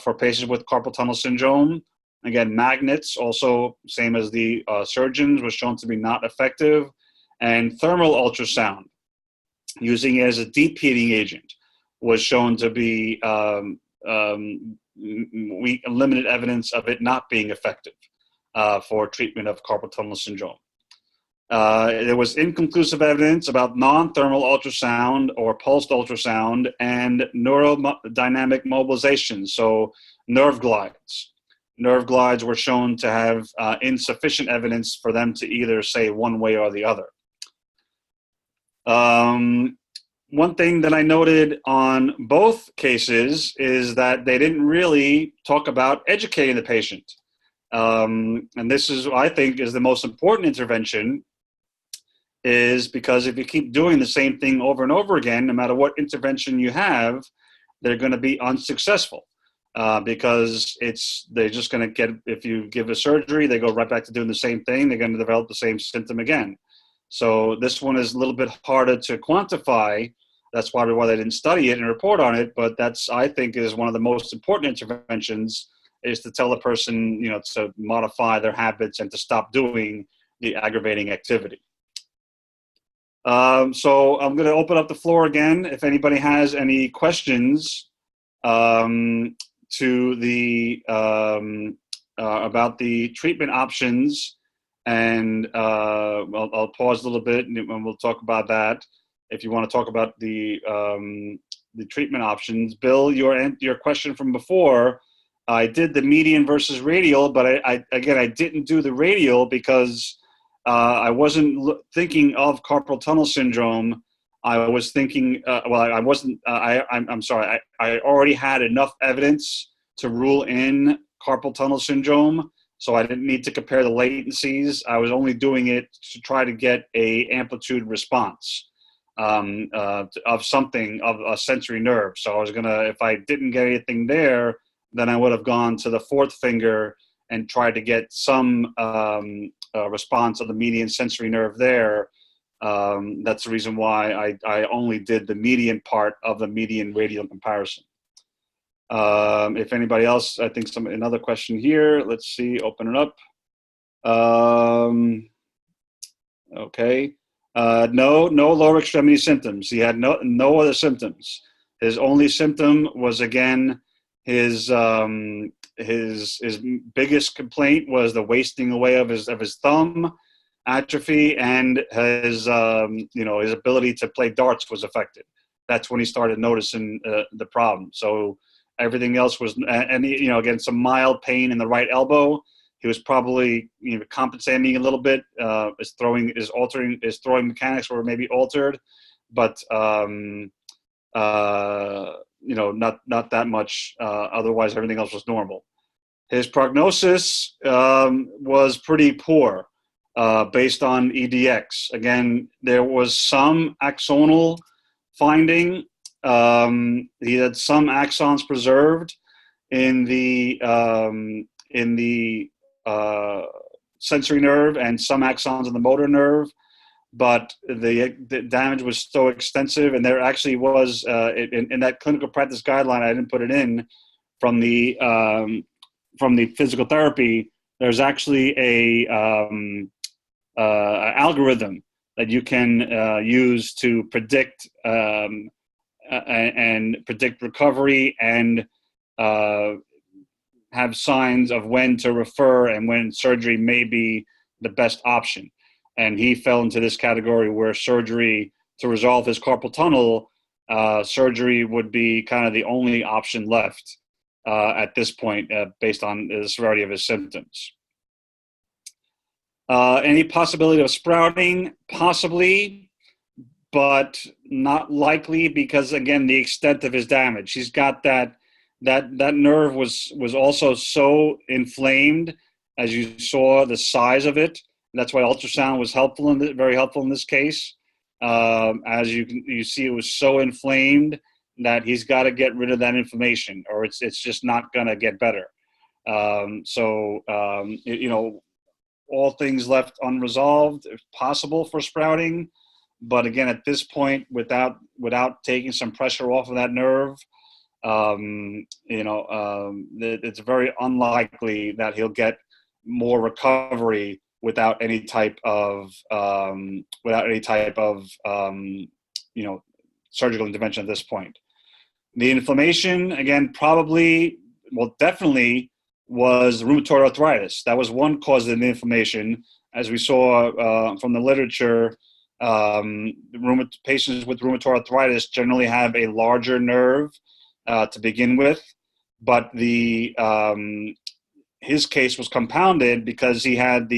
for patients with carpal tunnel syndrome. Again, magnets, also same as the surgeons, was shown to be not effective. And thermal ultrasound, using it as a deep heating agent, was shown to be limited evidence of it not being effective for treatment of carpal tunnel syndrome. There was inconclusive evidence about non-thermal ultrasound or pulsed ultrasound and neurodynamic mobilization, so nerve glides. Nerve glides were shown to have insufficient evidence for them to either say one way or the other. One thing that I noted on both cases is that they didn't really talk about educating the patient. And this is, I think, is the most important intervention, is because if you keep doing the same thing over and over again, no matter what intervention you have, they're going to be unsuccessful. Because they're just going to get, if you give a surgery, they go right back to doing the same thing. They're going to develop the same symptom again. So this one is a little bit harder to quantify. That's probably why they didn't study it and report on it. But that's, I think, is one of the most important interventions, is to tell the person, you know, to modify their habits and to stop doing the aggravating activity. So I'm going to open up the floor again. If anybody has any questions to the about the treatment options, and I'll pause a little bit and we'll talk about that. If you want to talk about the treatment options, Bill, your question from before, I did the median versus radial, but I didn't do the radial because I wasn't thinking of carpal tunnel syndrome. I was thinking, I'm sorry. I already had enough evidence to rule in carpal tunnel syndrome, so I didn't need to compare the latencies. I was only doing it to try to get a amplitude response of something, of a sensory nerve. So I was gonna, if I didn't get anything there, then I would have gone to the fourth finger and tried to get some response of the median sensory nerve there. That's the reason why I only did the median part of the median radial comparison. If anybody else, I think another question here. Let's see, open it up. Okay. No lower extremity symptoms. He had no other symptoms. His only symptom was, again, his biggest complaint was the wasting away of his thumb atrophy, and his his ability to play darts was affected. That's when he started noticing the problem. So everything else was, and again, some mild pain in the right elbow. He was probably compensating a little bit. His throwing mechanics were maybe altered, but not that much. Otherwise, everything else was normal. His prognosis was pretty poor based on EDX. Again, there was some axonal finding. He had some axons preserved in the sensory nerve and some axons in the motor nerve, but the damage was so extensive, and there actually was in that clinical practice guideline, I didn't put it in, from the physical therapy. There's actually a algorithm that you can use to predict and predict recovery and have signs of when to refer and when surgery may be the best option. And he fell into this category where surgery to resolve his carpal tunnel, surgery would be kind of the only option left at this point, based on the severity of his symptoms. Any possibility of sprouting? Possibly, but not likely, because again, the extent of his damage. He's got that nerve was also so inflamed, as you saw the size of it. That's why ultrasound was very helpful in this case. As you see, it was so inflamed that he's got to get rid of that inflammation, or it's just not going to get better. All things left unresolved, if possible, for sprouting. But again, at this point, without taking some pressure off of that nerve, it's very unlikely that he'll get more recovery without any type of surgical intervention at this point. The inflammation, again, definitely was rheumatoid arthritis. That was one cause of the inflammation. as we saw from the literature, patients with rheumatoid arthritis generally have a larger nerve to begin with, but his case was compounded because he had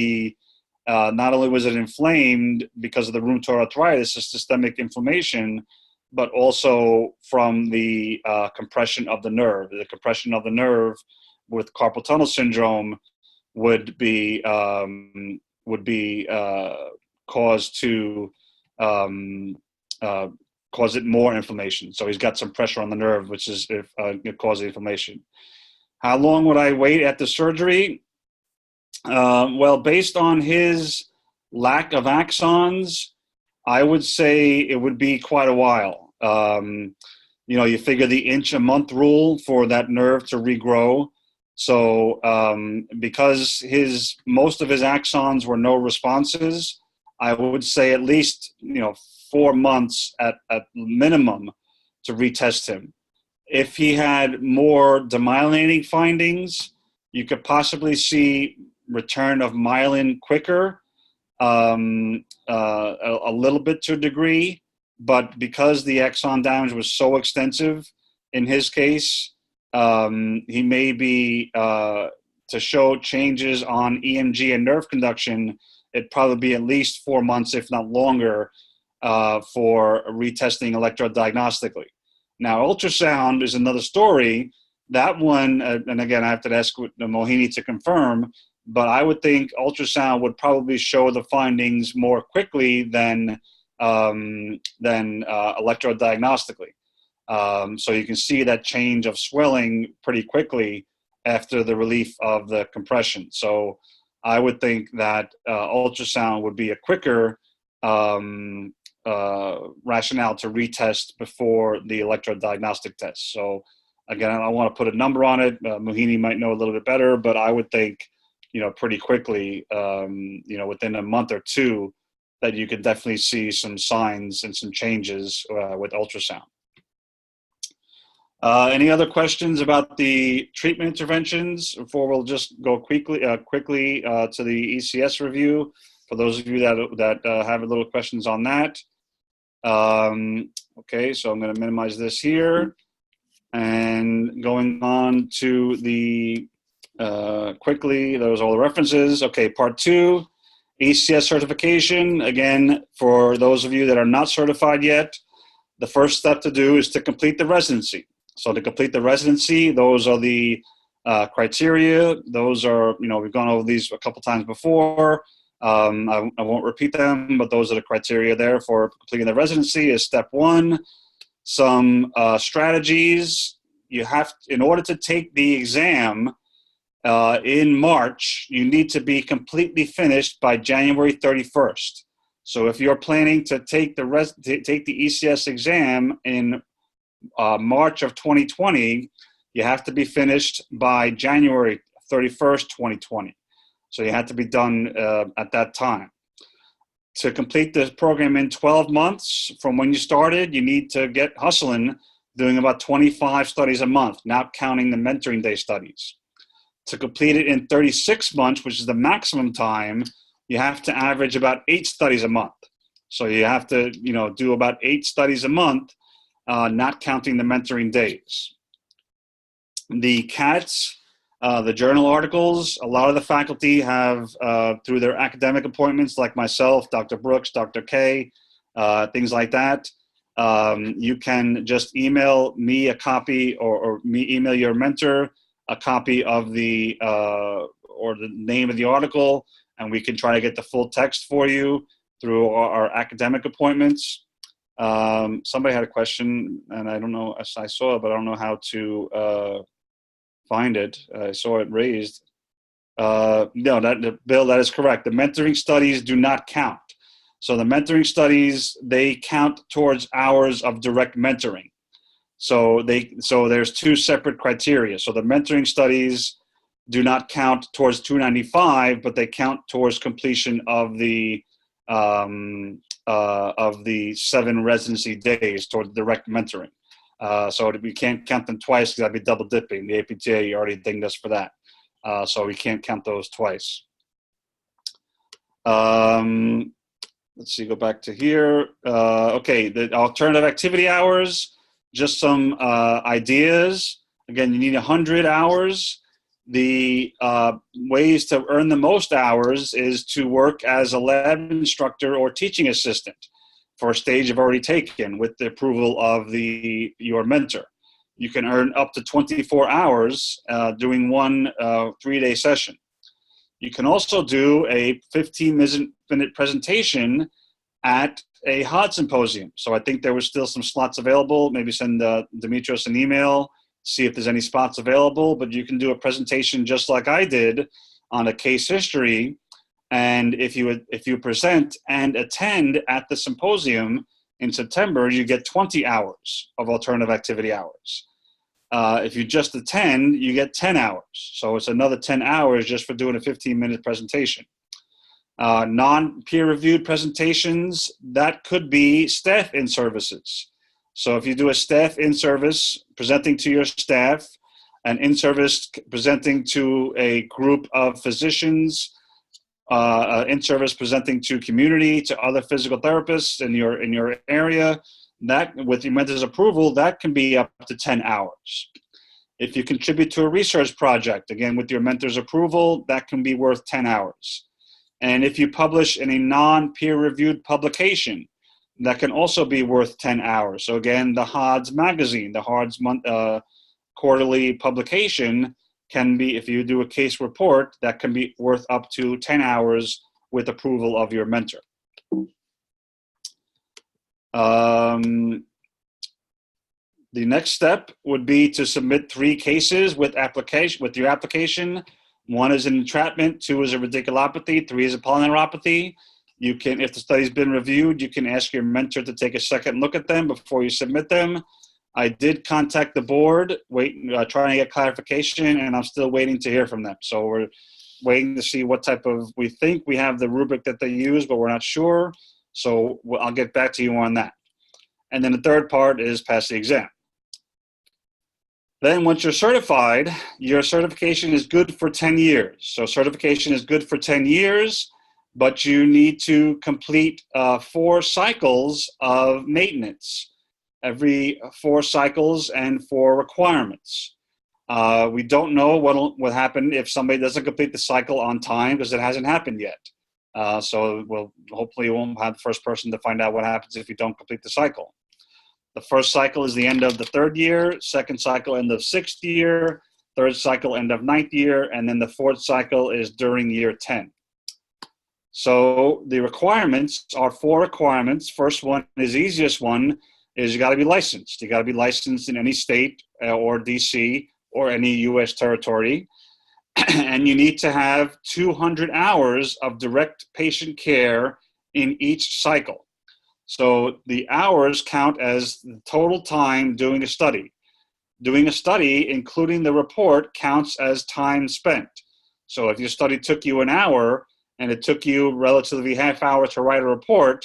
not only was it inflamed because of the rheumatoid arthritis, the systemic inflammation, but also from the compression of the nerve. The compression of the nerve with carpal tunnel syndrome would be caused to cause it more inflammation. So he's got some pressure on the nerve, which is causing inflammation. How long would I wait at the surgery? Well, based on his lack of axons, I would say it would be quite a while. You figure the inch a month rule for that nerve to regrow. So because most of his axons were no responses, I would say at least 4 months at minimum to retest him. If he had more demyelinating findings, you could possibly see return of myelin quicker, a little bit to a degree, but because the axon damage was so extensive in his case, he may be, to show changes on EMG and nerve conduction, it'd probably be at least 4 months, if not longer, for retesting electrodiagnostically. Now, ultrasound is another story. That one, and again, I have to ask Mohini to confirm, but I would think ultrasound would probably show the findings more quickly than electrodiagnostically. So you can see that change of swelling pretty quickly after the relief of the compression. So I would think that ultrasound would be a quicker rationale to retest before the electrodiagnostic test. So again, I don't want to put a number on it. Mohini might know a little bit better, but I would think, pretty quickly, within a month or two, that you could definitely see some signs and some changes with ultrasound. Any other questions about the treatment interventions before we'll just go quickly to the ECS review? For those of you that have a little questions on that. Okay, so I'm going to minimize this here. And going on to the, quickly, those are all the references. Okay, part 2, ECS certification. Again, for those of you that are not certified yet, the first step to do is to complete the residency. So to complete the residency, those are the criteria. Those are, we've gone over these a couple times before. I won't repeat them, but those are the criteria there for completing the residency. Is step 1, some strategies. You have, in order to take the exam in March, you need to be completely finished by January 31st. So if you're planning to take the ECS exam in March of 2020, you have to be finished by January 31st, 2020. So you had to be done at that time. To complete the program in 12 months from when you started, you need to get hustling, doing about 25 studies a month, not counting the mentoring day studies. To complete it in 36 months, which is the maximum time, you have to average about 8 studies a month. So you have to, do about 8 studies a month, not counting the mentoring days. The CATs, the journal articles, a lot of the faculty have, through their academic appointments, like myself, Dr. Brooks, Dr. K, things like that, you can just email me a copy or email your mentor a copy of the, or the name of the article, and we can try to get the full text for you through our academic appointments. Somebody had a question, and I don't know, I saw it, but I don't know how to find it. I saw it raised. No, Bill, that is correct. The mentoring studies do not count. So the mentoring studies, they count towards hours of direct mentoring. So there's 2 separate criteria. So the mentoring studies do not count towards 295, but they count towards completion of the 7 residency days towards direct mentoring. So we can't count them twice because that'd be double dipping. The APTA already dinged us for that. So we can't count those twice. Let's see, go back to here. Okay, the alternative activity hours, just some ideas. Again, you need 100 hours. The ways to earn the most hours is to work as a lab instructor or teaching assistant for a stage you've already taken with the approval of your mentor. You can earn up to 24 hours doing one 3-day session. You can also do a 15-minute presentation at a HOD symposium. So I think there was still some slots available. Maybe send Demetrios an email, see if there's any spots available. But you can do a presentation just like I did on a case history. And if you present and attend at the symposium in September, you get 20 hours of alternative activity hours. If you just attend, you get 10 hours. So it's another 10 hours just for doing a 15-minute presentation. Non-peer-reviewed presentations, that could be staff in-services. So if you do a staff in-service presenting to your staff, an in-service presenting to a group of physicians, in-service presenting to community, to other physical therapists in your area, that, with your mentor's approval, that can be up to 10 hours. If you contribute to a research project, again, with your mentor's approval, that can be worth 10 hours. And if you publish in a non-peer-reviewed publication, that can also be worth 10 hours. So again, the HODS magazine, the HODS quarterly publication can be, if you do a case report, that can be worth up to 10 hours with approval of your mentor. The next step would be to submit 3 cases with your application. 1 is an entrapment, 2 is a radiculopathy, 3 is a polyneuropathy. You can, if the study's been reviewed, you can ask your mentor to take a second look at them before you submit them. I did contact the board, trying to get clarification, and I'm still waiting to hear from them. So we're waiting to see what type of, we think we have the rubric that they use, but we're not sure. So I'll get back to you on that. And then the third part is pass the exam. Then once you're certified, your certification is good for 10 years. So certification is good for 10 years, but you need to complete 4 cycles of maintenance, every 4 cycles and 4 requirements. We don't know what will happen if somebody doesn't complete the cycle on time, because it hasn't happened yet. So hopefully we won't have the first person to find out what happens if you don't complete the cycle. The first cycle is the end of the 3rd year, second cycle end of 6th year, third cycle end of 9th year, and then the 4th cycle is during year 10. So the requirements are 4 requirements. First one is the easiest one, is you got to be licensed. You got to be licensed in any state or DC or any U.S. territory. And you need to have 200 hours of direct patient care in each cycle. So the hours count as the total time doing a study. Doing a study, including the report, counts as time spent. So if your study took you an hour and it took you relatively half hour to write a report,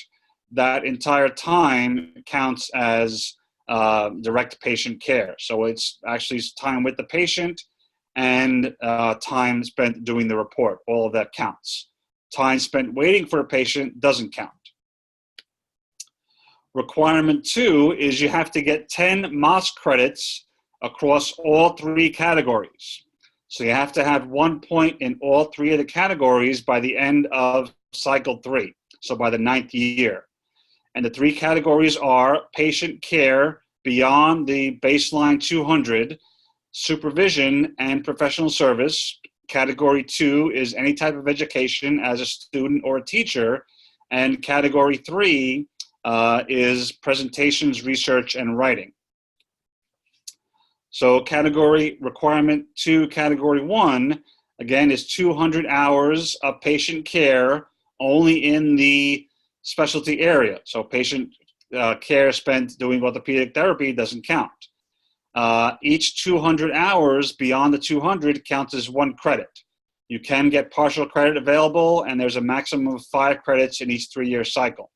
that entire time counts as direct patient care. So it's actually time with the patient and time spent doing the report. All of that counts. Time spent waiting for a patient doesn't count. Requirement 2 is you have to get 10 MOS credits across all 3 categories. So you have to have 1 point in all 3 of the categories by the end of cycle 3, so by the 9th year. And the 3 categories are patient care beyond the baseline 200, supervision and professional service. Category 2 is any type of education as a student or a teacher. And category 3 is presentations, research, and writing. So category requirement 2, category 1, again, is 200 hours of patient care only in the specialty area. So patient care spent doing orthopedic therapy doesn't count. Each 200 hours beyond the 200 counts as 1 credit. You can get partial credit available, and there's a maximum of 5 credits in each 3-year cycle.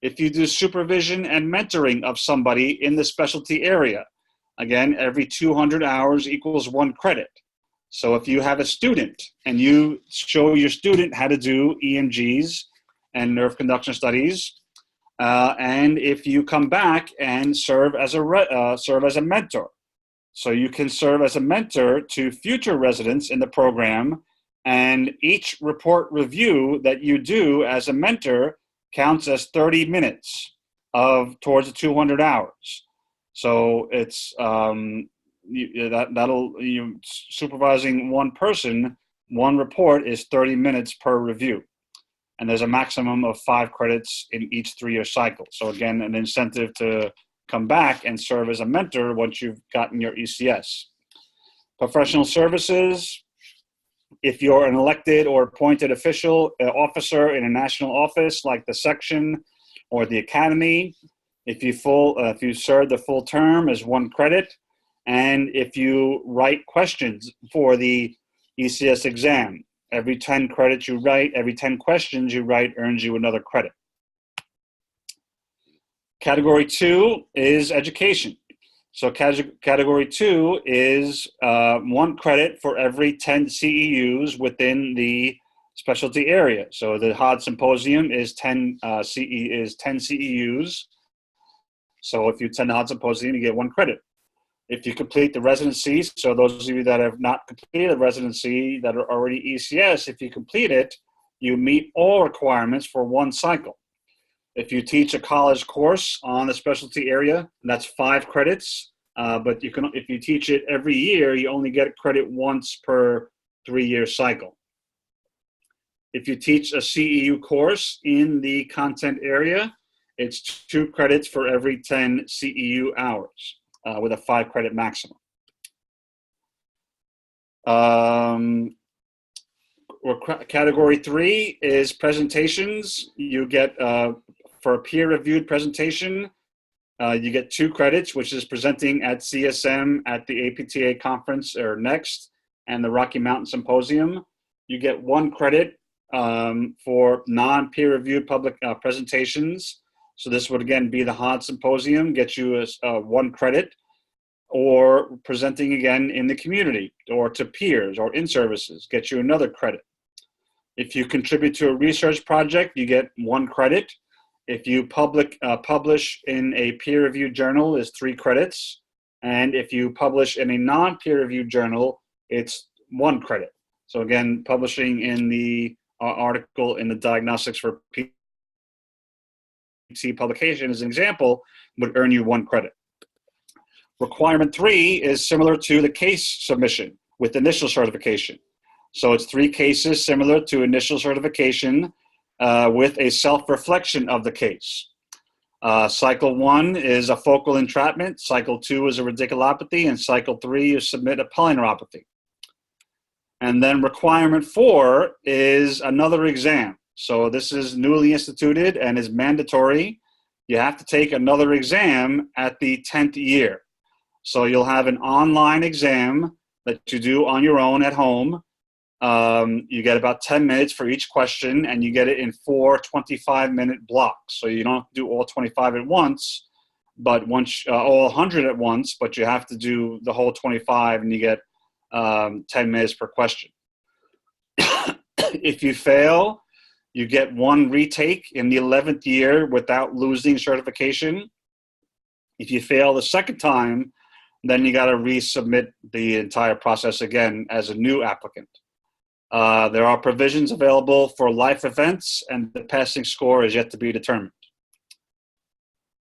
If you do supervision and mentoring of somebody in the specialty area, again, every 200 hours equals 1 credit. So if you have a student and you show your student how to do EMGs and nerve conduction studies, and if you come back and serve as a mentor, so you can serve as a mentor to future residents in the program, and each report review that you do as a mentor counts as 30 minutes towards the 200 hours. So it's supervising one person, one report is 30 minutes per review. And there's a maximum of 5 credits in each 3-year cycle. So again, an incentive to come back and serve as a mentor once you've gotten your ECS. Professional services, if you're an elected or appointed officer in a national office like the section or the academy, if you serve the full term is 1 credit. And if you write questions for the ECS exam, every 10 credits you write, every 10 questions you write earns you another credit. Category 2 is education. So category 2 is 1 credit for every 10 CEUs within the specialty area. So the HOD Symposium is 10 CEUs. So if you attend the HOD Symposium, you get 1 credit. If you complete the residency, so those of you that have not completed the residency that are already ECS, if you complete it, you meet all requirements for 1 cycle. If you teach a college course on the specialty area, that's 5 credits. But if you teach it every year, you only get credit once per 3-year cycle. If you teach a CEU course in the content area, it's 2 credits for every 10 CEU hours. With a 5 credit maximum. Category 3 is presentations. You get, for a peer-reviewed presentation, you get 2 credits, which is presenting at CSM at the APTA conference or next, and the Rocky Mountain Symposium. You get 1 credit for non-peer-reviewed public presentations. So this would again be the HOD Symposium, get you 1 credit, or presenting again in the community or to peers or in services, get you another credit. If you contribute to a research project, you get 1 credit. If you publish in a peer-reviewed journal, is 3 credits. And if you publish in a non-peer-reviewed journal, it's 1 credit. So again, publishing in the article in the Diagnostics for PT publication as an example would earn you 1 credit. Requirement 3 is similar to the case submission with initial certification. So it's 3 cases similar to initial certification with a self-reflection of the case. Cycle 1 is a focal entrapment, cycle 2 is a radiculopathy, and cycle 3 is submit a polyneuropathy. And then requirement 4 is another exam. So this is newly instituted and is mandatory. You have to take another exam at the 10th year. So you'll have an online exam that you do on your own at home. You get about 10 minutes for each question, and you get it in 4 25-minute blocks. So you don't have to do all 25 at once, but all 100 at once, but you have to do the whole 25, and you get 10 minutes per question. If you fail, you get 1 retake in the 11th year without losing certification. If you fail the second time, then you got to resubmit the entire process again as a new applicant. There are provisions available for life events, and the passing score is yet to be determined.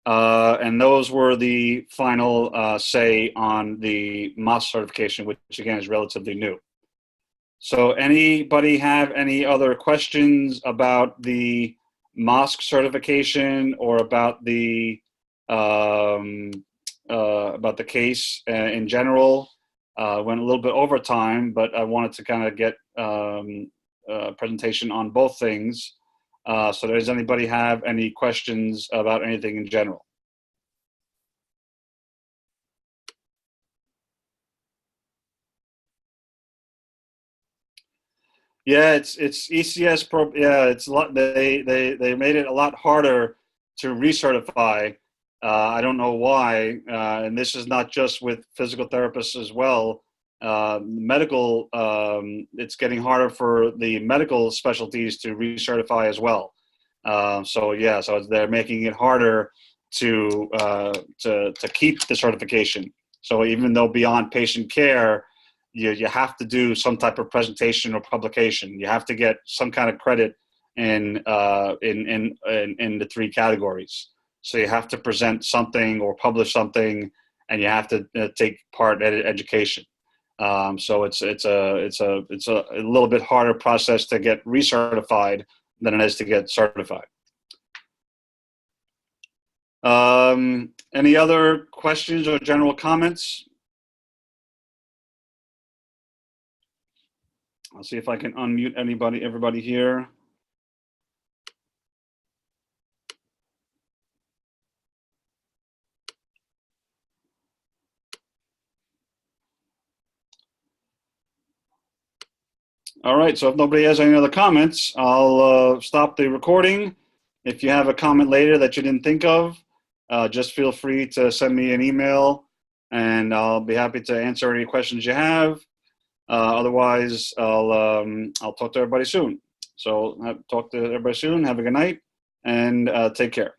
And those were the final say on the MOS certification, which again is relatively new. So anybody have any other questions about the MOSC certification or about the case in general? Went a little bit over time, but I wanted to kind of get a presentation on both things. So does anybody have any questions about anything in general? Yeah, it's ECS pro. Yeah, it's a lot. They made it a lot harder to recertify. I don't know why, and this is not just with physical therapists as well. medical, it's getting harder for the medical specialties to recertify as well. So they're making it harder to keep the certification. So even though beyond patient care, you have to do some type of presentation or publication. You have to get some kind of credit in the three categories. So you have to present something or publish something, and you have to take part in education. So it's a little bit harder process to get recertified than it is to get certified. Any other questions or general comments? I'll see if I can unmute everybody here. All right, so if nobody has any other comments, I'll stop the recording. If you have a comment later that you didn't think of, just feel free to send me an email, and I'll be happy to answer any questions you have. Otherwise, I'll talk to everybody soon. So talk to everybody soon. Have a good night, and take care.